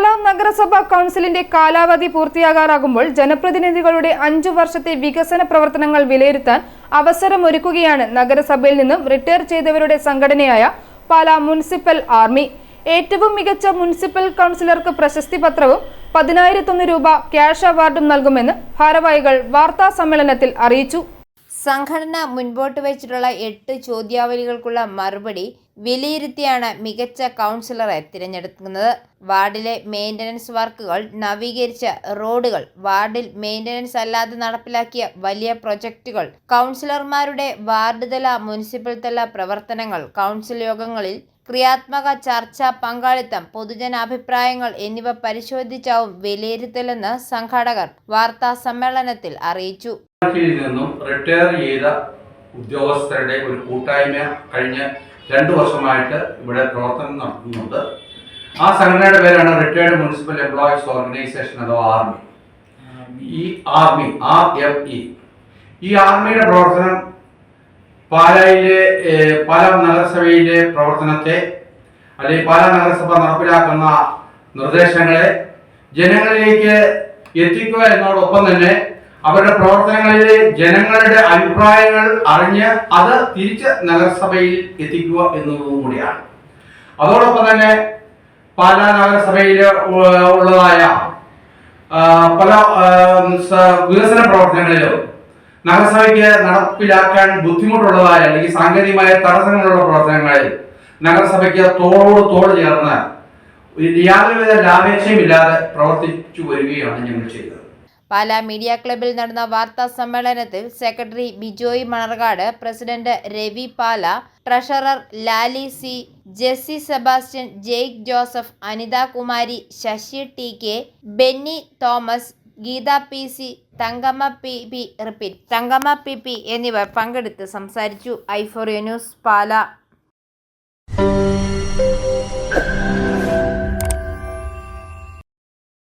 പാലാ നഗരസഭാ കൗൺസിലിന്റെ കാലാവധി പൂർത്തിയാകാറാകുമ്പോൾ ജനപ്രതിനിധികളുടെ 5 വർഷത്തെ വികസന പ്രവർത്തനങ്ങൾ വിലയിരുത്താൻ അവസരമൊരുക്കുകയാണ് നഗരസഭയിൽ നിന്നും റിട്ടയർ ചെയ്തവരുടെ സംഘടനയായ പാലാ മുനിസിപ്പൽ ആർമി. ഏറ്റവും മികച്ച മുനിസിപ്പൽ കൗൺസിലർക്ക് പ്രശസ്തി പത്രവും 10,001 രൂപ ക്യാഷ് അവാർഡും നൽകുമെന്ന് ഭാരവാഹികൾ വാർത്താ സമ്മേളനത്തിൽ അറിയിച്ചു. സംഘടന മുൻപോട്ട് വച്ചിട്ടുള്ള 8 ചോദ്യാവലികൾക്കുള്ള മറുപടി വിലയിരുത്തിയാണ് മികച്ച കൗൺസിലറെ തിരഞ്ഞെടുക്കുന്നത്. വാർഡിലെ മെയിൻ്റനൻസ് വർക്കുകൾ, നവീകരിച്ച റോഡുകൾ, വാർഡിൽ മെയിൻ്റനൻസ് അല്ലാതെ നടപ്പിലാക്കിയ വലിയ പ്രൊജക്റ്റുകൾ, കൗൺസിലർമാരുടെ വാർഡ് തല മുനിസിപ്പൽ തല പ്രവർത്തനങ്ങൾ, കൗൺസിൽ യോഗങ്ങളിൽ ക്രിയാത്മക ചർച്ച, പങ്കാളിത്തം, പൊതുജനാഭിപ്രായങ്ങൾ എന്നിവ പരിശോധിച്ചാവും വിലയിരുത്തലെന്ന് സംഘാടകർ വാർത്താ സമ്മേളനത്തിൽ അറിയിച്ചു. നിന്നും റിട്ടയർ ചെയ്ത ഉദ്യോഗസ്ഥരുടെ ഒരു കൂട്ടായ്മ കഴിഞ്ഞ 2 വർഷമായിട്ട് ഇവിടെ പ്രവർത്തനം നടത്തുന്നുണ്ട്. ആ സംഘടനയുടെ പേരാണ് റിട്ടയർഡ് മുനിസിപ്പൽ എംപ്ലോയീസ് ഓർഗനൈസേഷൻ അഥവാ ആർമി. ഈ ആർമി RME. ഈ ആർമിയുടെ പ്രവർത്തനം പാലാ നഗരസഭയിലെ പ്രവർത്തനത്തെ അല്ലെങ്കിൽ പാലാ നഗരസഭ നടപ്പിലാക്കുന്ന നിർദ്ദേശങ്ങളെ ജനങ്ങളിലേക്ക് എത്തിക്കുക എന്നതോടൊപ്പം തന്നെ അവരുടെ പ്രവർത്തനങ്ങളിൽ ജനങ്ങളുടെ അഭിപ്രായങ്ങൾ അറിഞ്ഞ് അത് തിരിച്ച് നഗരസഭയിൽ എത്തിക്കുക എന്നതും കൂടിയാണ്. അതോടൊപ്പം തന്നെ പാലാ നഗരസഭയിൽ ഉള്ളതായ പല വികസന പ്രവർത്തനങ്ങളിലും നഗരസഭയ്ക്ക് നടപ്പിലാക്കാൻ ബുദ്ധിമുട്ടുള്ളതായ അല്ലെങ്കിൽ സാങ്കേതികമായ തടസ്സങ്ങളുള്ള പ്രവർത്തനങ്ങളിൽ നഗരസഭയ്ക്ക് തോളോട് തോൾ ചേർന്ന് യാതൊരുവിധ ലാഭേച്ഛയുമില്ലാതെ പ്രവർത്തിച്ചു വരികയാണ് ഞങ്ങൾ ചെയ്തത്. പാലാ മീഡിയ ക്ലബ്ബിൽ നടന്ന വാർത്താ സമ്മേളനത്തിൽ secretary Bijoy Manarcad, president Ravi Pala, treasurer Lali C, Jessy Sebastian, Jake Joseph, Anitha Kumari, Sasi TK, Benny Thomas, Geetha PC, Thankamma PP എന്നിവർ പങ്കെടുത്ത് സംസാരിച്ചു. i4 ന്യൂസ് പാല.